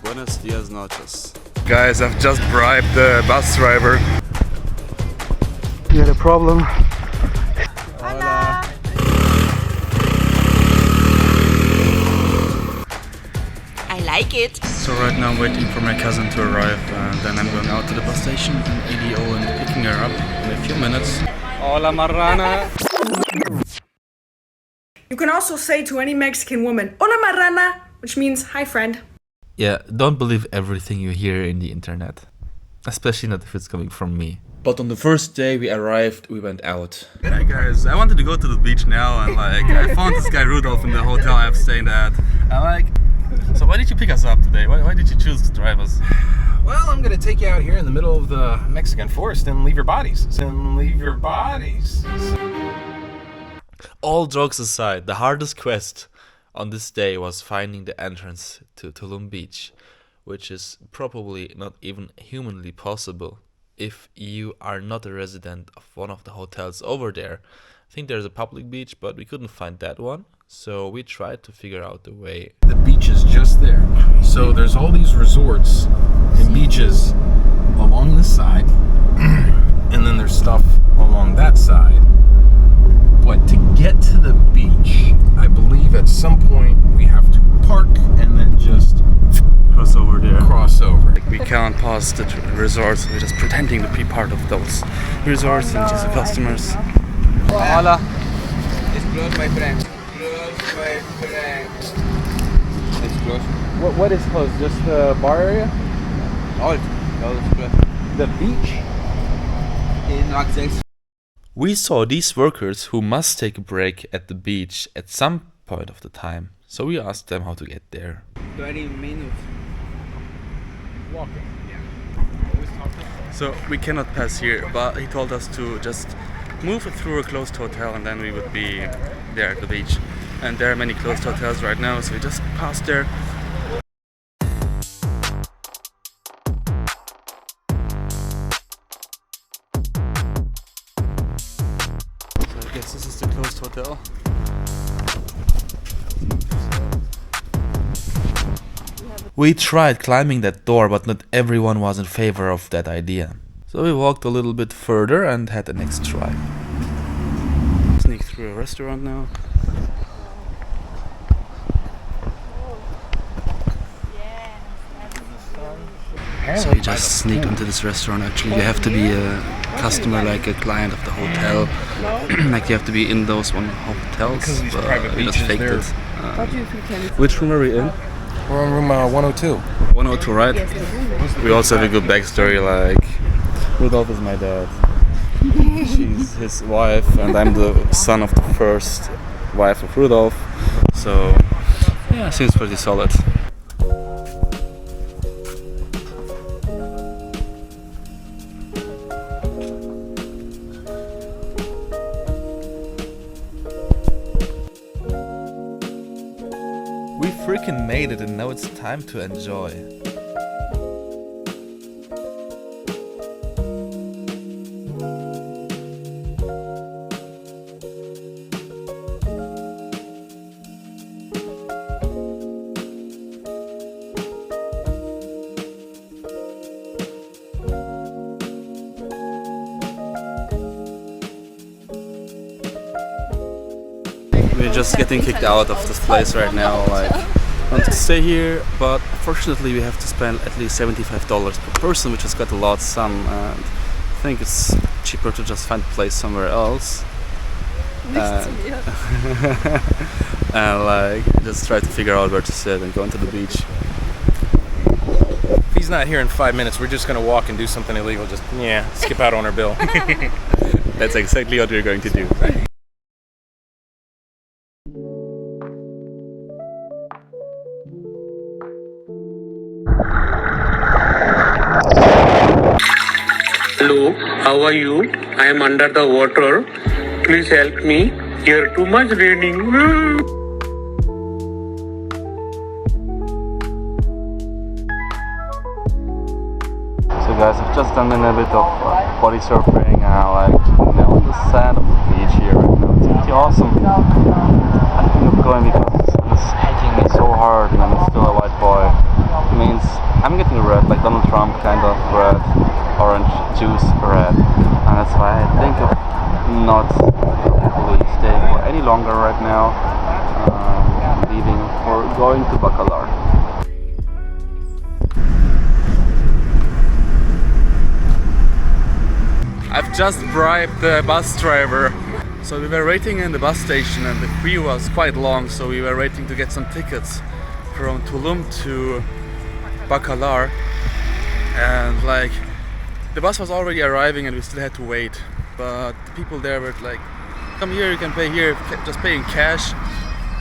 Buenos dias noches. Guys, I've just bribed the bus driver. We had a problem. Hola. I like it. So right now I'm waiting for my cousin to arrive, and then I'm going out to the bus station in ADO and picking her up in a few minutes. Hola marrana! You can also say to any Mexican woman, "Hola marrana," which means "Hi friend." Yeah, don't believe everything you hear in the internet. Especially not if it's coming from me. But on the first day we arrived, we went out. Hey guys, I wanted to go to the beach now, and I found this guy Rudolph in the hotel I'm staying at. So why did you pick us up today? Why did you choose to drive us? Well, I'm gonna take you out here in the middle of the Mexican forest and leave your bodies. All jokes aside, the hardest quest on this day was finding the entrance to Tulum Beach, which is probably not even humanly possible if you are not a resident of one of the hotels over there. I think there's a public beach, but we couldn't find that one, so we tried to figure out a way. The beach is just there. So there's all these resorts and beaches along this side, and then there's stuff along that side. But to get to the beach, I believe at some point we have to park and then just Cross over there. cross over. We can't pass the resorts, we're just pretending to be part of those resorts and just the customers. Hola. It's close, my friend. Close, my friend. It's close. What is closed? Just the bar area? All it's close. The beach? In no access. We saw these workers who must take a break at the beach at some point of the time, so we asked them how to get there. 20 minutes. Walking. So we cannot pass here, but he told us to just move through a closed hotel and then we would be there at the beach. And there are many closed hotels right now, so we just passed there. So I guess this is the closed hotel. We tried climbing that door, but not everyone was in favor of that idea. So we walked a little bit further and had the next try. Sneak through a restaurant now. So you just sneak into this restaurant. Actually, you have to be a customer, like a client of the hotel. Like you have to be in those one hotels. Because of these private We just beaches, faked they're- it. Which room are we in? We're on room 102. 102, right? We also have a good backstory. Like Rudolph is my dad. She's his wife, and I'm the son of the first wife of Rudolph. So yeah, seems pretty solid. We freaking made it, and now it's time to enjoy. We're just getting kicked out of this place right now. Like, I want to stay here, but fortunately we have to spend at least $75 per person, which is quite a lot sum. And I think it's cheaper to just find a place somewhere else. And like just try to figure out where to sit and go into the beach. If he's not here in 5 minutes, we're just gonna walk and do something illegal. Just skip out on our bill. That's exactly what we're going to do. Hello, how are you? I am under the water. Please help me. Here too much raining. So guys, I've just done a bit of body surfing, like on the sand of the beach here right now. It's pretty awesome. I think I'm going because this hiking is so hard and I'm still a white boy. It means Trump kind of bread, orange juice bread, and that's why I think of not probably staying for any longer right now. Leaving for going to Bacalar. I've just bribed the bus driver. So we were waiting in the bus station and the queue was quite long, so we were waiting to get some tickets from Tulum to Bacalar, and like the bus was already arriving and we still had to wait, but the people there were like, come here, you can pay here, just pay in cash.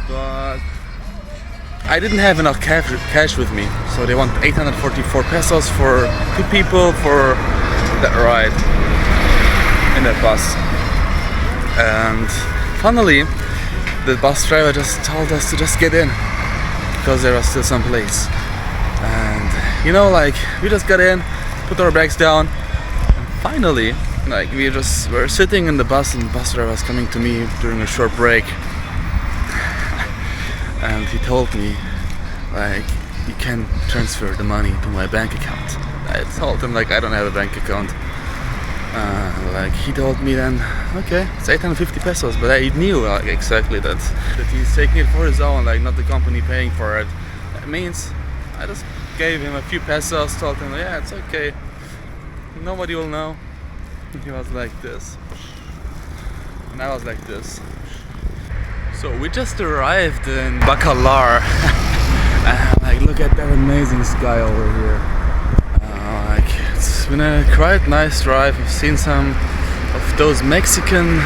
But I didn't have enough cash with me, so they want 844 pesos for 2 people for that ride in that bus. And finally the bus driver just told us to just get in because there was still some place. And you know, like, we just got in, put our bags down, and finally, like, we just were sitting in the bus and the bus driver was coming to me during a short break. And he told me, like, you can transfer the money to my bank account. I told him, like, I don't have a bank account. Like, he told me then, okay, it's 850 pesos, but I knew like exactly that he's taking it for his own, like not the company paying for it. That means I just gave him a few pesos, told him, yeah, it's okay, nobody will know. He was like this, and I was like this. So we just arrived in Bacalar. Like, look at that amazing sky over here. Like, it's been a quite nice drive. I've seen some of those Mexican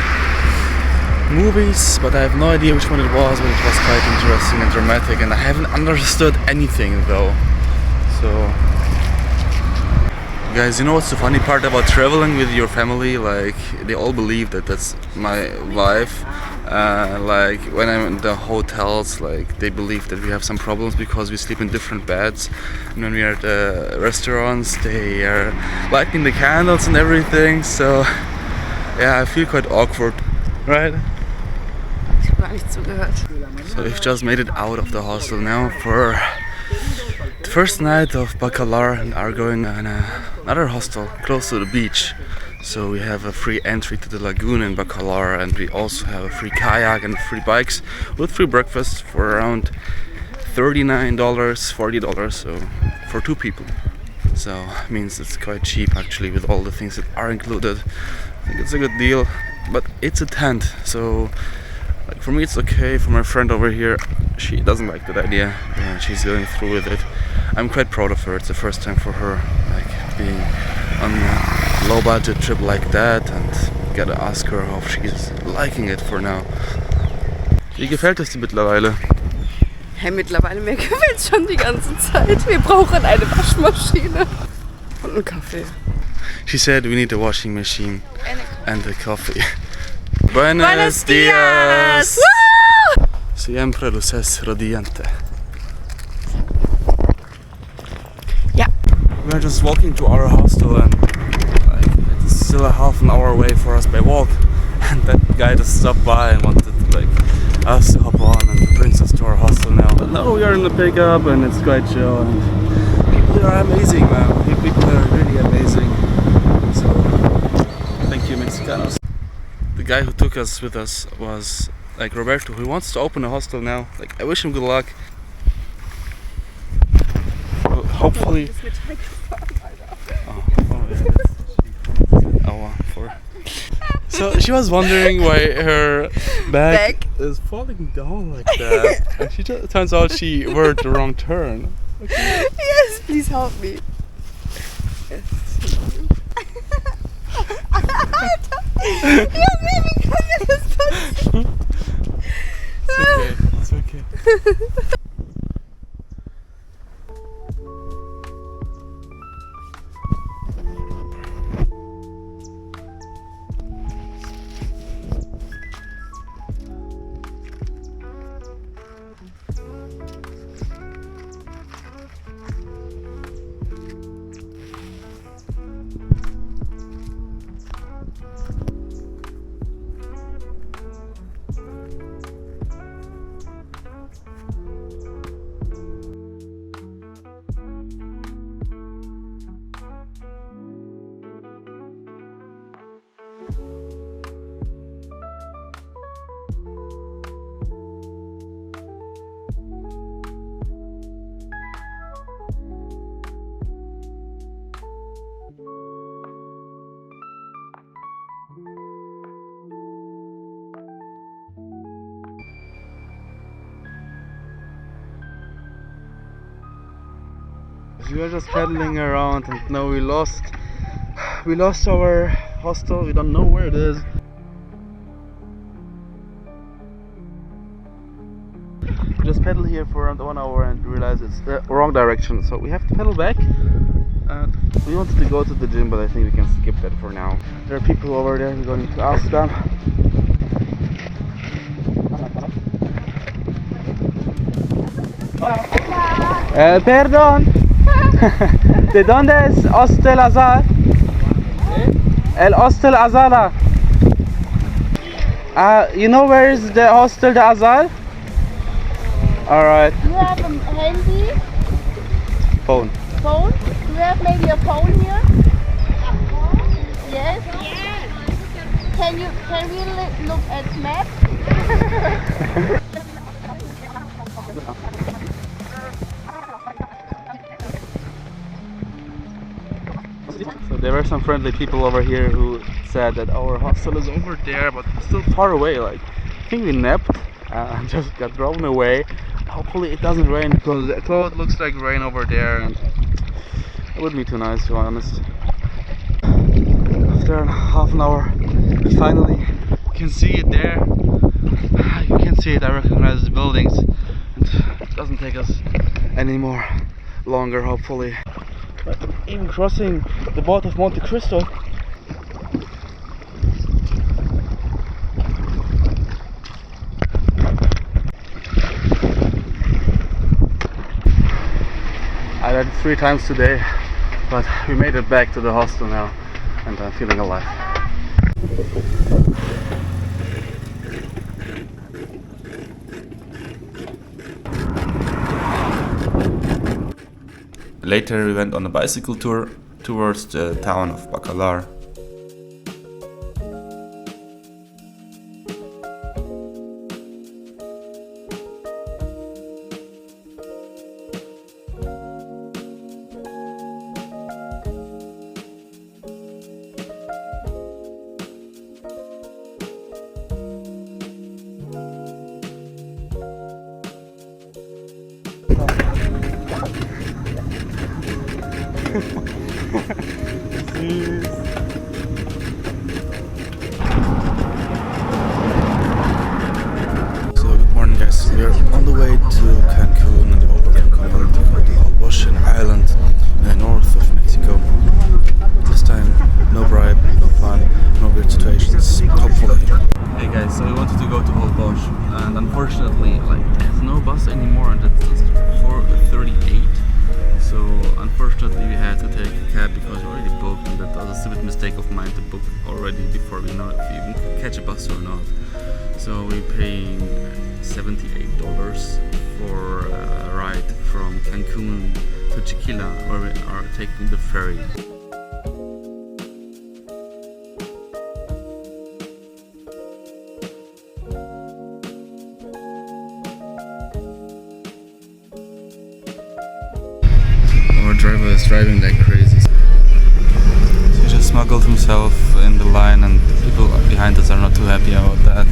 movies, but I have no idea which one it was, but it was quite interesting and dramatic, and I haven't understood anything though. So, guys, you know what's the funny part about traveling with your family? Like, they all believe that that's my wife. Like, when I'm in the hotels, like, they believe that we have some problems because we sleep in different beds. And when we are at the restaurants, they are lighting the candles and everything. So, yeah, I feel quite awkward, right? So we've just made it out of the hostel now for the first night of Bacalar, and are going on another hostel close to the beach. So we have a free entry to the lagoon in Bacalar, and we also have a free kayak and free bikes with free breakfast for around $39, $40, so for 2 people. So it means it's quite cheap actually with all the things that are included. I think it's a good deal, but it's a tent, so like, for me it's okay. For my friend over here, she doesn't like that idea and she's going through with it. I'm quite proud of her. It's the first time for her, like, being on a low budget trip like that, and gotta ask her how she's liking it for now. Wie gefällt es dir mittlerweile? Hey, mittlerweile mir gefällt's schon die ganze Zeit. Wir brauchen eine Waschmaschine und einen Kaffee. She said we need a washing machine and a coffee. Buenos dias! Siempre luces radiante. Yeah. We're just walking to our hostel, and like, it's still a half an hour away for us by walk. And that guy just stopped by and wanted like us to hop on and brings us to our hostel now. But now we are in the pickup and it's quite chill, and people are amazing, man. People are really amazing. So thank you, Mexicanos. The guy who took us with us was like Roberto, who wants to open a hostel now. Like, I wish him good luck. Well, hopefully. So she was wondering why her bag is falling down like that, and she turns out she were the wrong turn. Okay. Yes, please help me. Yes. Ja, baby, kann mir das passieren? It's okay. we were just paddling around and now we lost our hostel. We don't know where it is. We just paddled here for around 1 hour and realized it's the wrong direction, so we have to paddle back. And we wanted to go to the gym, but I think we can skip that for now. There are people over there, we're going to ask them. Perdón. ¿De dónde es Hostel Azar? El Hostel Azala. You know where is the Hostel de Azar? Alright. You have a handy Phone. phone? Do you have maybe a phone here? Yes? Can we look at map? So there were some friendly people over here who said that our hostel is over there, but it's still far away. Like, I think we napped and just got thrown away. Hopefully it doesn't rain, because the cloud looks like rain over there and it wouldn't be too nice, to be honest. After half an hour, we finally can see it there. You can see it, I recognize the buildings, and it doesn't take us any more longer, hopefully. But even crossing the boat of Monte Cristo. I did it 3 times today, but we made it back to the hostel now, and I'm feeling alive. Later we went on a bicycle tour towards the town of Bacalar. So good morning, guys. We're on the way to Cancun and over Cancun to go to Ocean Island in the north of Mexico. This time, no bribe, no fun, no weird situations, hopefully. Hey guys, so we wanted to go to Holbox, and unfortunately, like, there's no bus anymore, and it's just 4:38. So unfortunately we had to take a cab because we already booked, and that was a stupid mistake of mine to book already before we know if we even catch a bus or not. So we're paying $78 for a ride from Cancun to Chiquila, where we are taking the ferry. Our driver is driving like crazy. He just smuggled himself in the line, and the people behind us are not too happy about that.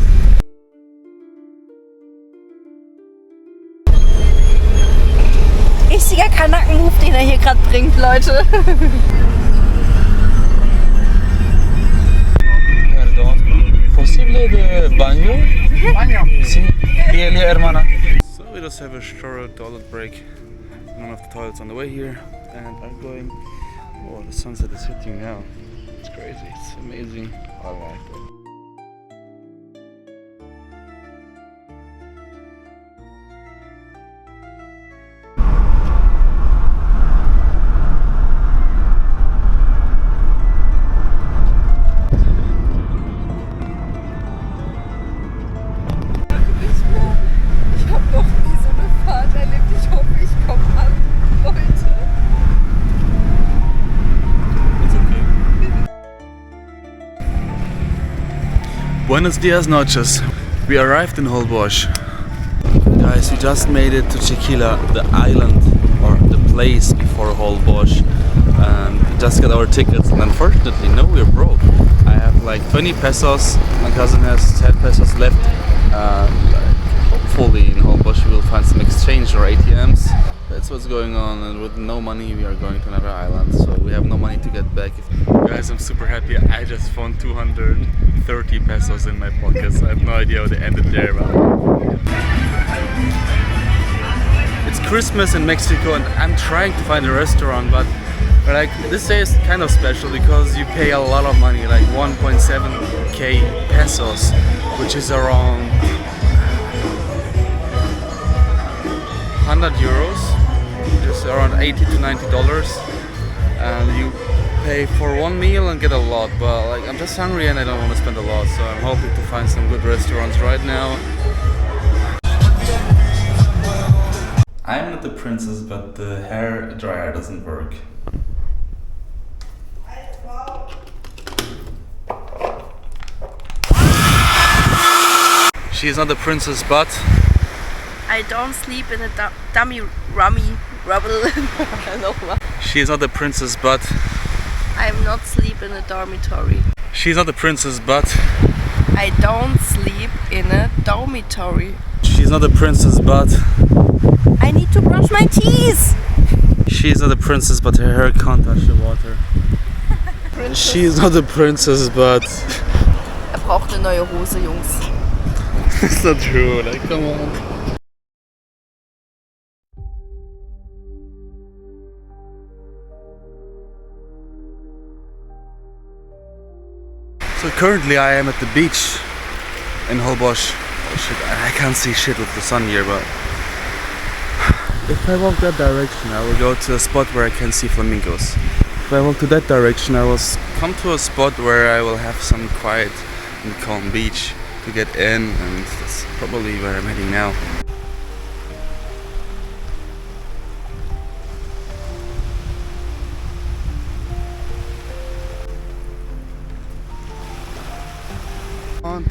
Richtiger Kanaken-Move, den hier gerade bringt, Leute. Perdón. ¿Posible de baño? Baño. Sí. Pídele, hermana. So we just have a short toilet break. One of the toilets on the way here, and I'm going. Oh, the sunset is hitting now. It's crazy. It's amazing. I like it. Ich hab noch nie so eine Fahrt erlebt. Ich hoffe, ich komme an, Leute. It's okay. Buenos dias noches. We arrived in Holbox. Guys, we just made it to Chiquila, the island or the place before Holbox. We just got our tickets, and unfortunately, no, we're broke. I have like 20 pesos. My cousin has 10 pesos left. Hopefully in Holbox we will find some exchange or ATMs. It's that's what's going on, and with no money we are going to another island, so we have no money to get back. Guys, I'm super happy. I just found 230 pesos in my pockets. I have no idea how they ended there, but it's Christmas in Mexico and I'm trying to find a restaurant, but like this day is kind of special because you pay a lot of money, like 1.7k pesos, which is around 100 euros, just around 80 to 90 dollars, and you pay for one meal and get a lot. But like I'm just hungry and I don't want to spend a lot, so I'm hoping to find some good restaurants right now. I'm not the princess, but the hair dryer doesn't work. She is not the princess, but I don't sleep in a dummy rummy rubble. she is not the princess, but I'm not sleep in a dormitory. She's not the princess, but I don't sleep in a dormitory. She's not the princess, but I need to brush my teeth. She's not the princess, but her hair can't touch the water. She's not the princess, but Braucht eine neue Hose, Jungs. it's not true. Like, come on. So currently I am at the beach in Holbox. Oh shit, I can't see shit with the sun here, but if I walk that direction I will go to a spot where I can see flamingos. If I walk to that direction I will come to a spot where I will have some quiet and calm beach to get in, and that's probably where I'm heading now. And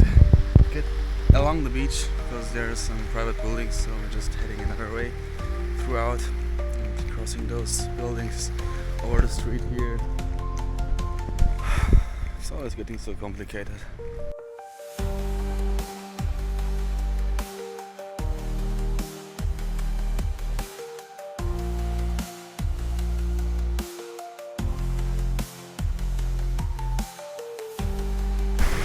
get along the beach because there are some private buildings, so we're just heading another way throughout and crossing those buildings over the street here. It's always getting so complicated.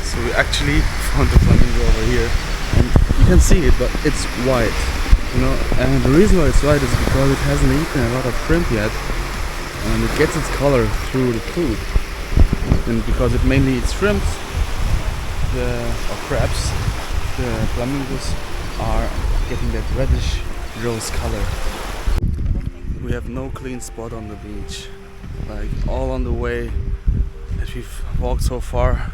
So we actually found the flamingo over here, and you can see it, but it's white, you know. And the reason why it's white is because it hasn't eaten a lot of shrimp yet, and it gets its color through the food. And because it mainly eats shrimps or crabs, the flamingos are getting that reddish rose color. We have no clean spot on the beach. Like all on the way that we've walked so far,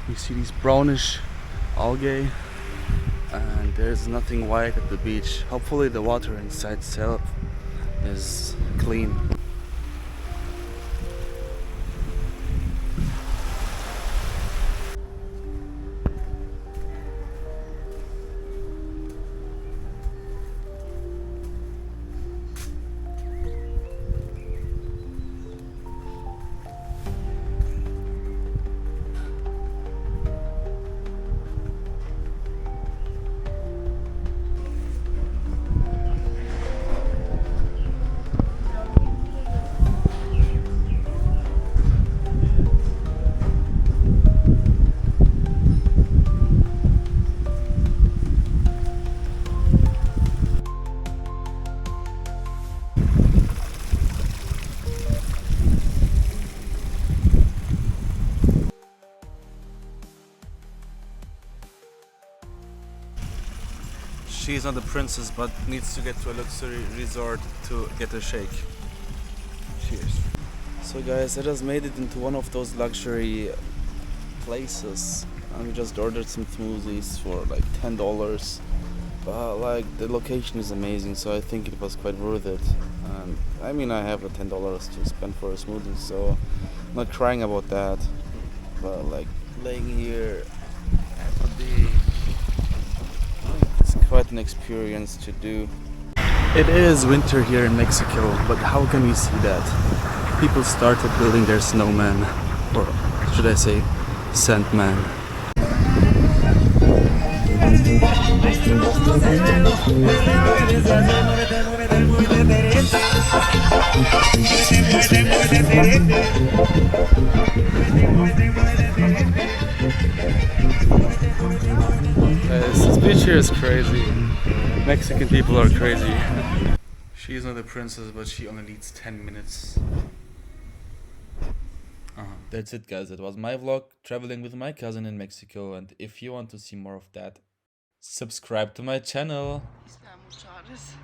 you see these brownish algae, and there's nothing white at the beach. Hopefully the water inside itself is clean. She is not the princess, but needs to get to a luxury resort to get a shake. Cheers. So guys, I just made it into one of those luxury places, and we just ordered some smoothies for like $10. But like the location is amazing, so I think it was quite worth it. And I mean, I have the $10 to spend for a smoothie, so I'm not crying about that. But like laying here at the day, it's quite an experience to do. It is winter here in Mexico, but how can we see that? People started building their snowman, or should I say, sandman. This beach here is crazy. Mexican people are crazy. She is not a princess, but she only needs 10 minutes. That's it, guys. That was my vlog traveling with my cousin in Mexico. And if you want to see more of that, subscribe to my channel. Islamoscharis.